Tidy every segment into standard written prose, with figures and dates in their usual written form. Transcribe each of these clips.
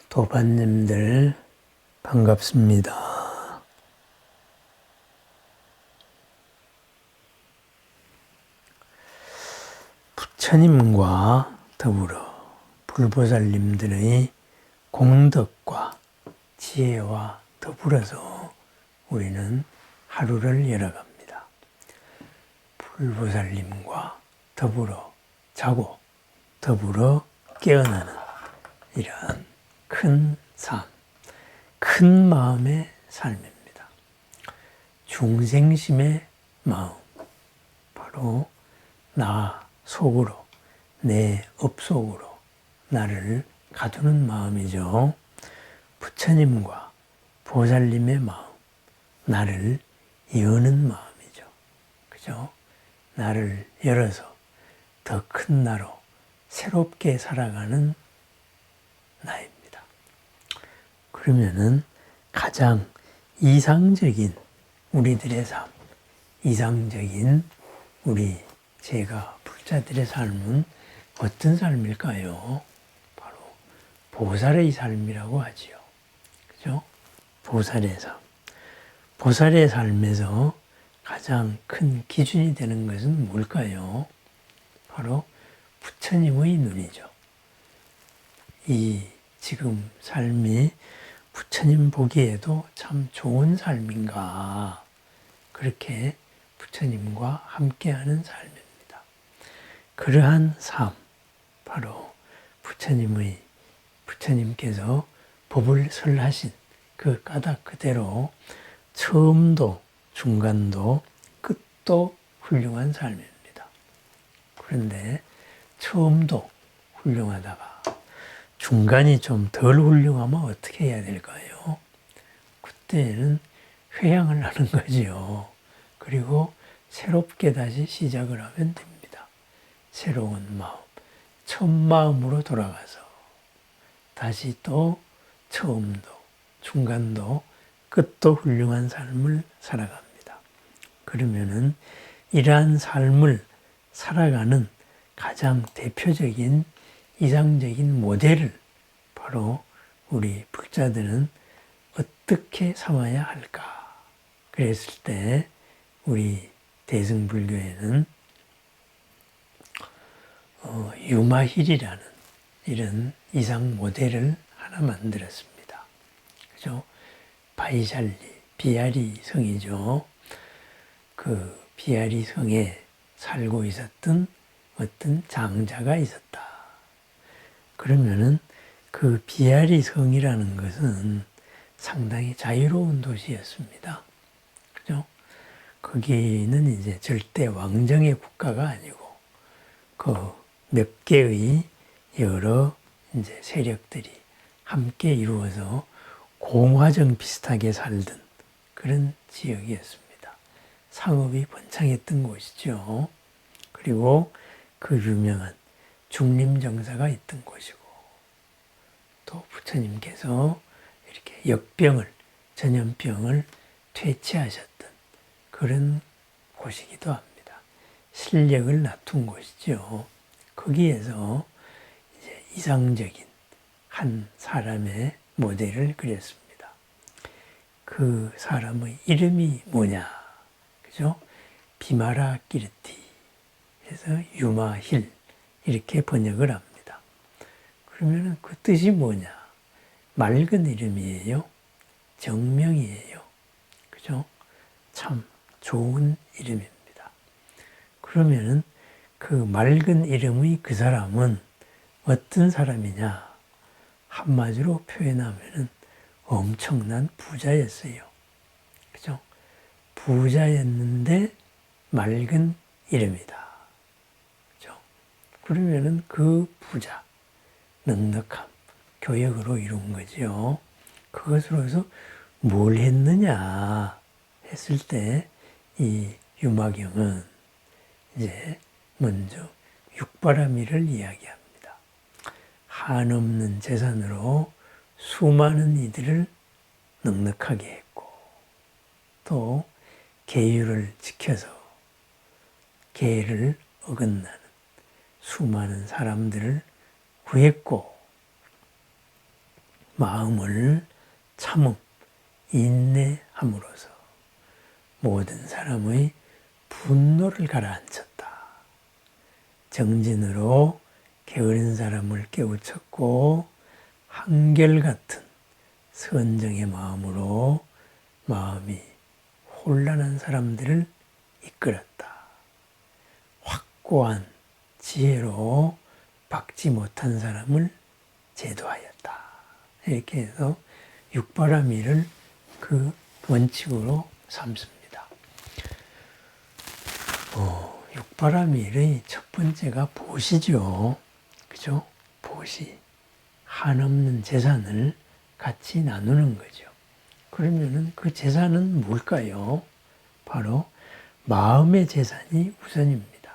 도반님들 반갑습니다. 부처님과 더불어 불보살님들의 공덕과 지혜와 더불어서 우리는 하루를 열어갑니다. 불보살님과 더불어 자고 더불어 깨어나는 이러한 큰 삶, 큰 마음의 삶입니다. 중생심의 마음, 바로 나 속으로, 내 업속으로 나를 가두는 마음이죠. 부처님과 보살님의 마음, 나를 여는 마음이죠. 그죠? 나를 열어서 더 큰 나로 새롭게 살아가는 나입니다. 그러면은 가장 이상적인 우리들의 삶, 이상적인 우리 제가 불자들의 삶은 어떤 삶일까요? 바로 보살의 삶이라고 하지요. 그죠? 보살의 삶. 보살의 삶에서 가장 큰 기준이 되는 것은 뭘까요? 바로 부처님의 눈이죠. 이 지금 삶이 부처님 보기에도 참 좋은 삶인가, 그렇게 부처님과 함께하는 삶입니다. 그러한 삶, 바로 부처님께서 법을 설하신 그 까닭 그대로 처음도 중간도 끝도 훌륭한 삶입니다. 그런데 처음도 훌륭하다가 중간이 좀 덜 훌륭하면 어떻게 해야 될까요? 그때는 회향을 하는 거지요. 그리고 새롭게 다시 시작을 하면 됩니다. 새로운 마음, 첫 마음으로 돌아가서 다시 또 처음도, 중간도, 끝도 훌륭한 삶을 살아갑니다. 그러면은 이러한 삶을 살아가는 가장 대표적인 이상적인 모델을 바로 우리 불자들은 어떻게 삼아야 할까? 그랬을 때 우리 대승불교에는 유마힐이라는 이런 이상 모델을 하나 만들었습니다. 그죠? 바이샬리, 비아리 성이죠. 그 비아리 성에 살고 있었던 어떤 장자가 있었다. 그러면은 그 비아리 성이라는 것은 상당히 자유로운 도시였습니다. 그죠? 거기는 이제 절대 왕정의 국가가 아니고 그 몇 개의 여러 이제 세력들이 함께 이루어서 공화정 비슷하게 살던 그런 지역이었습니다. 상업이 번창했던 곳이죠. 그리고 그 유명한 중림정사가 있던 곳이고, 또 부처님께서 이렇게 역병을, 전염병을 퇴치하셨던 그런 곳이기도 합니다. 실력을 낳은 곳이죠. 거기에서 이제 이상적인 한 사람의 모델을 그렸습니다. 그 사람의 이름이 뭐냐? 그죠? 비마라 끼르티. 그래서 유마힐. 이렇게 번역을 합니다. 그러면 그 뜻이 뭐냐? 맑은 이름이에요. 정명이에요. 그죠? 참 좋은 이름입니다. 그러면은 그 맑은 이름의 그 사람은 어떤 사람이냐? 한마디로 표현하면은 엄청난 부자였어요. 그죠? 부자였는데 맑은 이름이다. 그러면은 그 부자, 넉넉함, 교역으로 이룬 거죠. 그것으로 해서 뭘 했느냐 했을 때 이 유마경은 이제 먼저 육바라밀을 이야기합니다. 한없는 재산으로 수많은 이들을 넉넉하게 했고, 또 계율을 지켜서 계를 어긋나는 수많은 사람들을 구했고, 마음을 참음, 인내함으로써 모든 사람의 분노를 가라앉혔다. 정진으로 게으른 사람을 깨우쳤고 한결같은 선정의 마음으로 마음이 혼란한 사람들을 이끌었다. 확고한 지혜로 박지 못한 사람을 제도하였다. 이렇게 해서 육바라밀을 그 원칙으로 삼습니다. 육바라밀의 첫 번째가 보시죠. 그죠? 보시. 한없는 재산을 같이 나누는 거죠. 그러면은 그 재산은 뭘까요? 바로 마음의 재산이 우선입니다.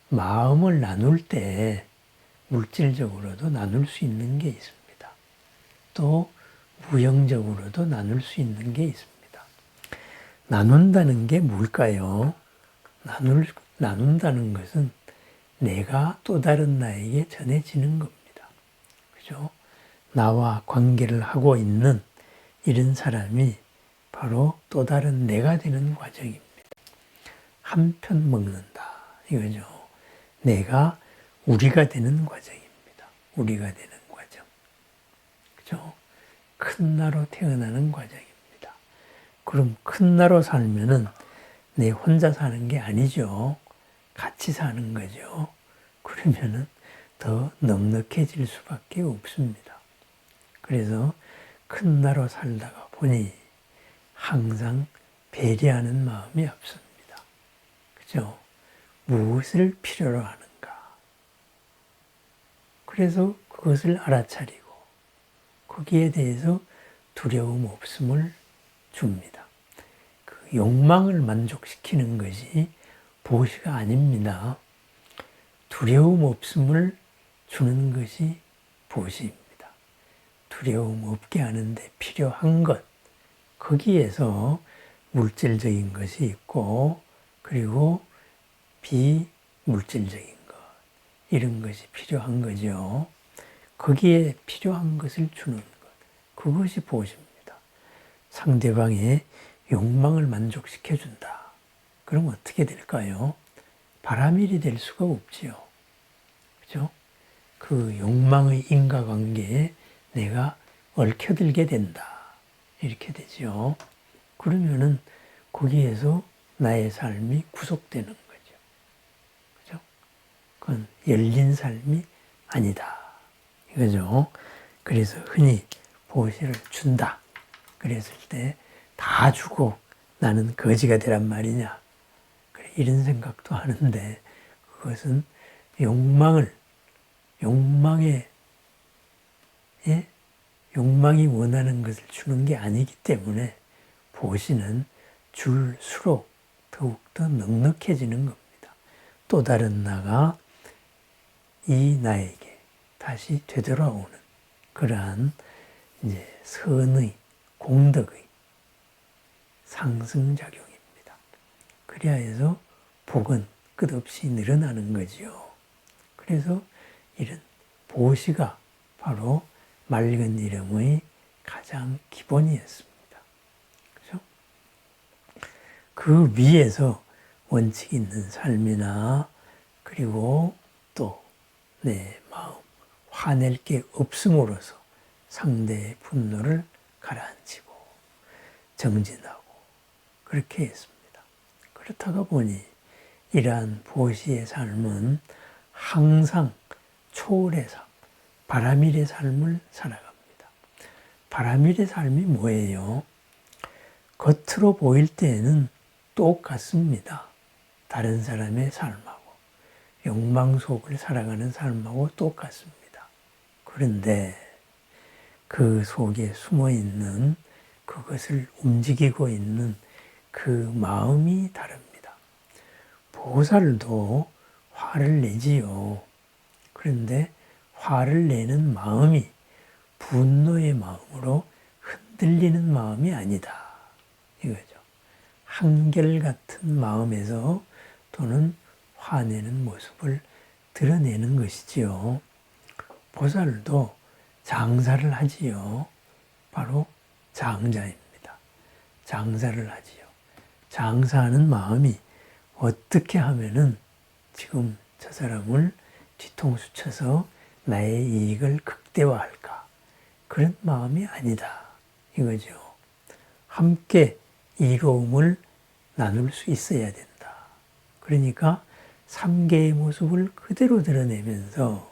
마음을 나눌 때 물질적으로도 나눌 수 있는 게 있습니다. 또 무형적으로도 나눌 수 있는 게 있습니다. 나눈다는 게 뭘까요? 나눈다는 것은 내가 또 다른 나에게 전해지는 겁니다. 그죠? 나와 관계를 하고 있는 이런 사람이 바로 또 다른 내가 되는 과정입니다. 한 편 먹는다. 이거죠. 내가 우리가 되는 과정입니다. 우리가 되는 과정. 그죠? 큰 나로 태어나는 과정입니다. 그럼 큰 나로 살면은 내 혼자 사는 게 아니죠. 같이 사는 거죠. 그러면은 더 넉넉해질 수밖에 없습니다. 그래서 큰 나로 살다가 보니 항상 배려하는 마음이 앞섭니다. 그죠? 무엇을 필요로 하는가. 그래서 그것을 알아차리고 거기에 대해서 두려움 없음을 줍니다. 그 욕망을 만족시키는 것이 보시가 아닙니다. 두려움 없음을 주는 것이 보시입니다. 두려움 없게 하는데 필요한 것, 거기에서 물질적인 것이 있고 그리고 비물질적인 것, 이런 것이 필요한 거죠. 거기에 필요한 것을 주는 것, 그것이 보시입니다. 상대방의 욕망을 만족시켜준다. 그럼 어떻게 될까요? 바라밀이 될 수가 없지요. 그죠? 그 욕망의 인과관계에 내가 얽혀들게 된다. 이렇게 되죠. 그러면은 거기에서 나의 삶이 구속되는 거죠. 그죠? 그건 열린 삶이 아니다. 이거죠. 그래서 흔히 보시를 준다. 그랬을 때 다 주고 나는 거지가 되란 말이냐. 이런 생각도 하는데 그것은 욕망이 원하는 것을 주는 게 아니기 때문에 보시는 줄수록 더욱더 넉넉해지는 겁니다. 또 다른 나가 이 나에게 다시 되돌아오는 그러한 이제 선의, 공덕의 상승작용입니다. 그래야 해서 복은 끝없이 늘어나는 거지요. 그래서 이런 보시가 바로 맑은 이름의 가장 기본이었습니다. 그죠? 그 위에서 원칙 있는 삶이나 그리고 또 내 마음 화낼 게 없음으로써 상대의 분노를 가라앉히고 정진하고 그렇게 했습니다. 그렇다가 보니 이러한 보시의 삶은 항상 초월의 삶, 바라밀의 삶을 살아갑니다. 바라밀의 삶이 뭐예요? 겉으로 보일 때에는 똑같습니다. 다른 사람의 삶하고 욕망 속을 살아가는 삶하고 똑같습니다. 그런데 그 속에 숨어있는 그것을 움직이고 있는 그 마음이 다릅니다. 보살도 화를 내지요. 그런데 화를 내는 마음이 분노의 마음으로 흔들리는 마음이 아니다. 이거죠. 한결같은 마음에서 또는 화내는 모습을 드러내는 것이지요. 보살도 장사를 하지요. 바로 장자입니다. 장사를 하지요. 장사하는 마음이 어떻게 하면은 지금 저 사람을 뒤통수 쳐서 나의 이익을 극대화할까? 그런 마음이 아니다. 이거죠. 함께 이로움을 나눌 수 있어야 된다. 그러니까 삼계의 모습을 그대로 드러내면서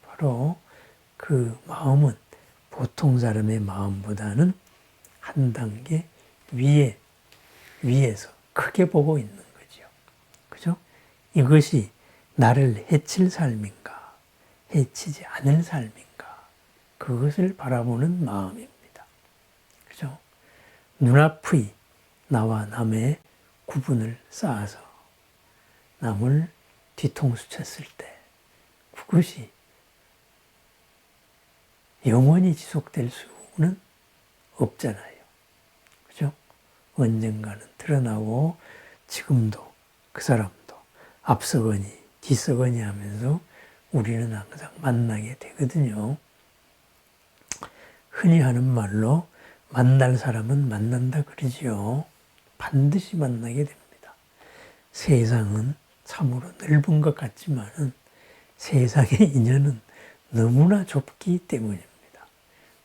바로 그 마음은 보통 사람의 마음보다는 한 단계 위에서 크게 보고 있는 거죠. 그죠? 이것이 나를 해칠 삶인가, 해치지 않을 삶인가, 그것을 바라보는 마음입니다. 그죠? 눈앞의 나와 남의 구분을 쌓아서 남을 뒤통수 쳤을 때 그것이 영원히 지속될 수는 없잖아요. 그죠? 언젠가는 드러나고 지금도 그 사람도 앞서거니 뒤서거니 하면서 우리는 항상 만나게 되거든요. 흔히 하는 말로 만날 사람은 만난다 그러지요. 반드시 만나게 됩니다. 세상은 참으로 넓은 것 같지만은 세상의 인연은 너무나 좁기 때문입니다.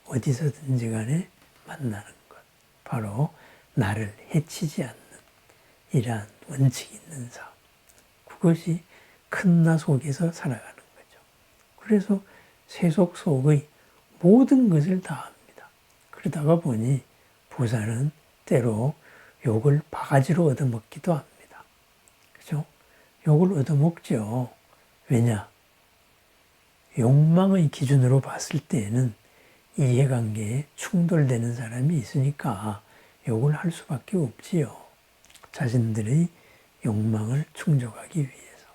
어디서든지 간에 만나는 것. 바로 나를 해치지 않는 이러한 원칙이 있는 삶. 그것이 큰 나 속에서 살아가는 거죠. 그래서 세속 속의 모든 것을 다 합니다. 그러다가 보니 보살은 때로 욕을 바가지로 얻어먹기도 합니다. 그죠? 욕을 얻어먹죠. 왜냐? 욕망의 기준으로 봤을 때에는 이해관계에 충돌되는 사람이 있으니까 욕을 할 수밖에 없지요. 자신들의 욕망을 충족하기 위해서.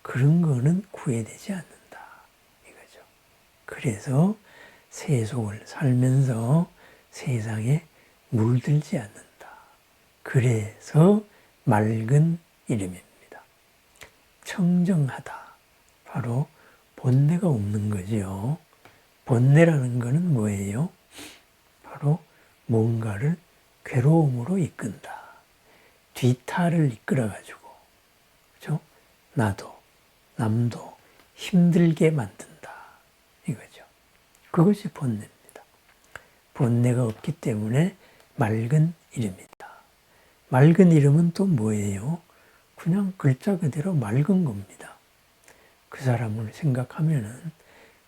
그런 거는 구애되지 않는다. 이거죠. 그래서 세속을 살면서 세상에 물들지 않는다. 그래서 맑은 이름입니다. 청정하다. 바로 본내가 없는 거지요. 본내라는 것은 뭐예요? 바로 뭔가를 괴로움으로 이끈다. 뒤탈을 이끌어가지고, 그죠? 나도, 남도 힘들게 만든다. 이거죠. 그것이 본내입니다. 본내가 없기 때문에 맑은 이름이다. 맑은 이름은 또 뭐예요? 그냥 글자 그대로 맑은 겁니다. 그 사람을 생각하면은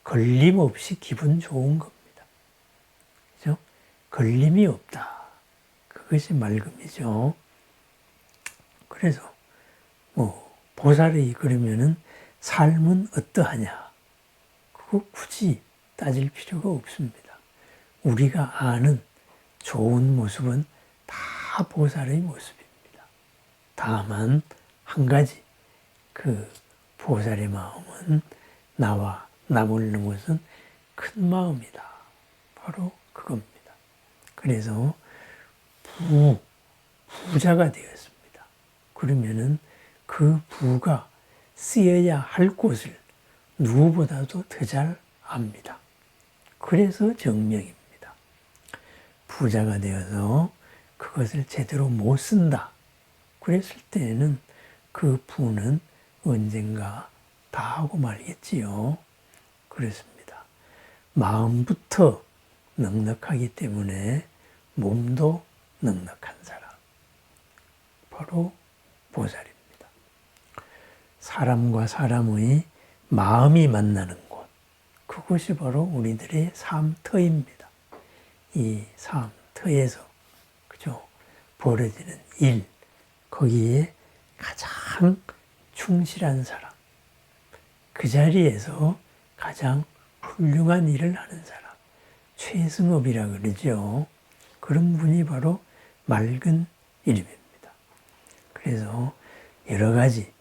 걸림없이 기분 좋은 겁니다. 그죠? 걸림이 없다. 그것이 맑음이죠. 그래서 보살이 그러면은 삶은 어떠하냐? 그거 굳이 따질 필요가 없습니다. 우리가 아는 좋은 모습은 다 보살의 모습입니다. 다만 한 가지 그 보살의 마음은 나와 남을 넘어선 큰 마음이다. 바로 그겁니다. 그래서 부자가 되었습니다. 그러면은 그 부가 쓰여야 할 곳을 누구보다도 더 잘 압니다. 그래서 정명입니다. 부자가 되어서 그것을 제대로 못 쓴다. 그랬을 때에는 그 부는 언젠가 다 하고 말겠지요. 그렇습니다. 마음부터 넉넉하기 때문에 몸도 넉넉한 사람. 바로 보살입니다. 사람과 사람의 마음이 만나는 곳. 그것이 바로 우리들의 삶터입니다. 이 삶터에서, 그죠? 벌어지는 일. 거기에 가장 충실한 사람. 그 자리에서 가장 훌륭한 일을 하는 사람. 최승업이라 그러죠. 그런 분이 바로 맑은 이름입니다. 그래서 여러 가지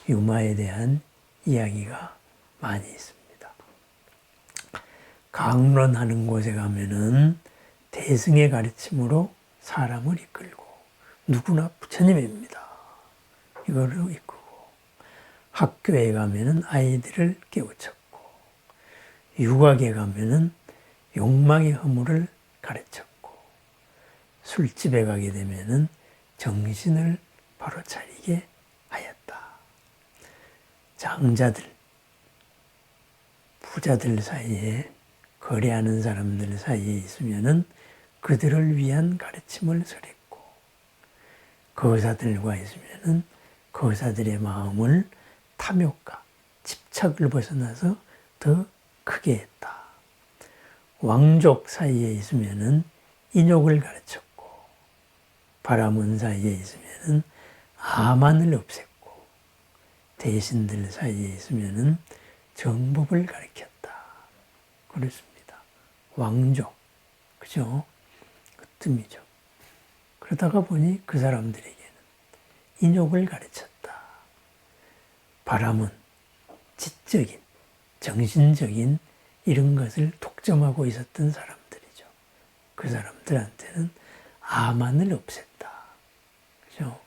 유마에 대한 이야기가 많이 있습니다. 강론하는 곳에 가면은 대승의 가르침으로 사람을 이끌고 누구나 부처님입니다. 이거를 이끌고 학교에 가면은 아이들을 깨우쳤고 유곽에 가면은 욕망의 허물을 가르쳤고, 술집에 가게 되면은 정신을 바로 차리게 하였다. 장자들, 부자들 사이에, 거래하는 사람들 사이에 있으면은 그들을 위한 가르침을 설했고, 거사들과 있으면은 거사들의 마음을 탐욕과 집착을 벗어나서 더 크게 했다. 왕족 사이에 있으면은 인욕을 가르쳤고, 바라문 사이에 있으면은 아만을 없앴고, 대신들 사이에 있으면은 정법을 가르쳤다. 그렇습니다. 왕족, 그죠? 그 뜸이죠. 그러다가 보니 그 사람들에게는 인욕을 가르쳤다. 바람은 지적인, 정신적인 이런 것을 독점하고 있었던 사람들이죠. 그 사람들한테는 아만을 없앴다. 그죠?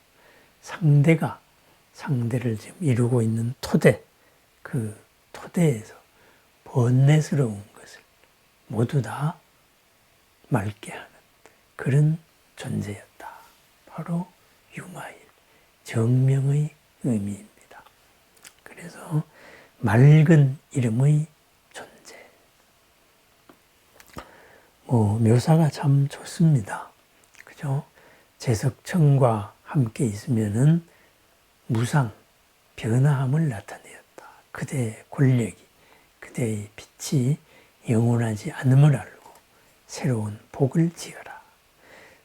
상대가 상대를 지금 이루고 있는 토대, 그 토대에서 번뇌스러운 것을 모두 다 맑게 하는 그런 존재였다. 바로 유마일, 정명의 의미입니다. 그래서 맑은 이름의 존재. 묘사가 참 좋습니다. 그죠? 제석청과 함께 있으면은 무상, 변화함을 나타내었다. 그대의 권력이, 그대의 빛이 영원하지 않음을 알고 새로운 복을 지어라.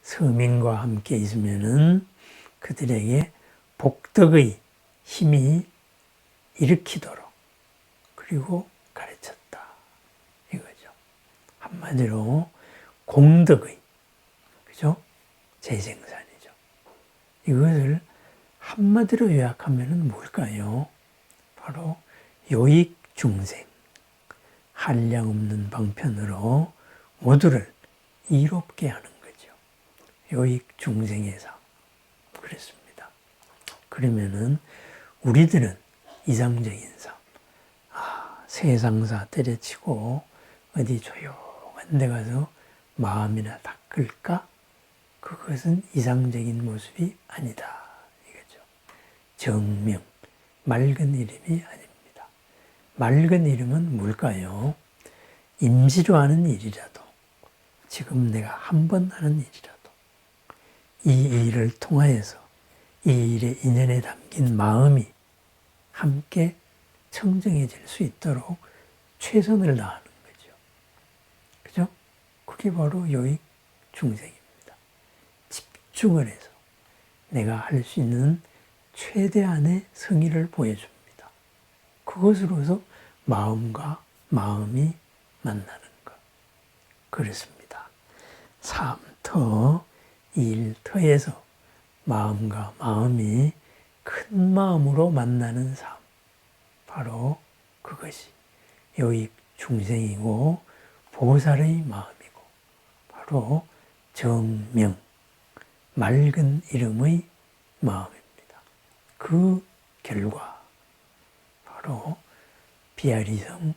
서민과 함께 있으면은 그들에게 복덕의 힘이 일으키도록 그리고 가르쳤다. 이거죠. 한마디로 공덕의, 그죠? 재생산이죠. 이것을 한마디로 요약하면은 뭘까요? 바로 요익중생, 한량없는 방편으로 모두를 이롭게 하는 거죠. 요익중생의 삶. 그랬습니다. 그러면은 우리들은 이상적인 삶, 세상사 때려치고 어디 조용한 데 가서 마음이나 닦을까? 그것은 이상적인 모습이 아니다. 이거죠. 정명, 맑은 이름이 아닙니다. 맑은 이름은 뭘까요? 임시로 하는 일이라도, 지금 내가 한 번 하는 일이라도, 이 일을 통하여서 이 일의 인연에 담긴 마음이 함께 청정해질 수 있도록 최선을 다하는 거죠. 그죠? 그게 바로 요익 중생입니다. 집중을 해서 내가 할 수 있는 최대한의 성의를 보여줍니다. 그것으로서 마음과 마음이 만나는 것. 그렇습니다. 삼터, 일터에서 마음과 마음이 큰 마음으로 만나는 삶. 바로 그것이 요익 중생이고 보살의 마음이고 바로 정명, 맑은 이름의 마음입니다. 그 결과 바로 비아리성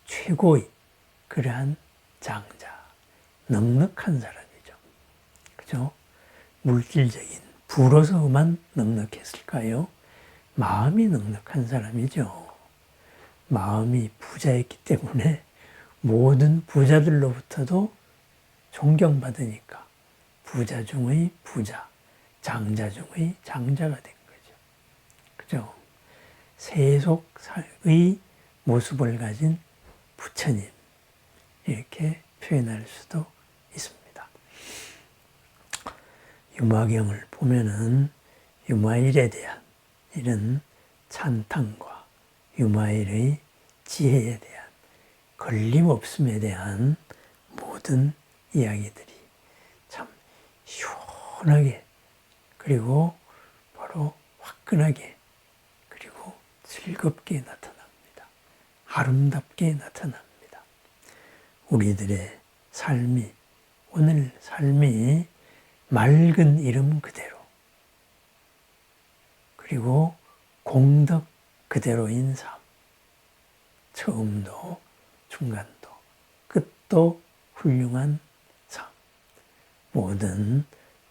최고의 그러한 장자, 넉넉한 사람이죠. 그죠? 물질적인 부로서만 넉넉했을까요? 마음이 넉넉한 사람이죠. 마음이 부자였기 때문에 모든 부자들로부터도 존경받으니까 부자 중의 부자, 장자 중의 장자가 된 거죠. 그죠? 세속의 모습을 가진 부처님, 이렇게 표현할 수도 있습니다. 유마경을 보면은 유마일에 대한 이런 찬탄과 유마일의 지혜에 대한 걸림없음에 대한 모든 이야기들이 참 시원하게 그리고 바로 화끈하게 그리고 즐겁게 나타납니다. 아름답게 나타납니다. 우리들의 삶이, 오늘 삶이 맑은 이름 그대로 그리고 공덕 그대로인 삶. 처음도 중간도, 끝도 훌륭한 삶. 모든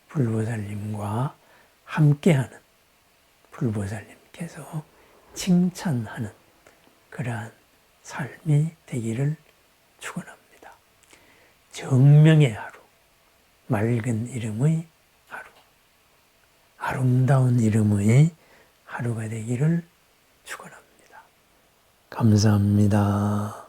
불보살님과 함께하는 불보살님께서 칭찬하는 그러한 삶이 되기를 축원합니다. 정명의 하루, 맑은 이름의 하루, 아름다운 이름의 하루가 되기를 축원합니다. 감사합니다.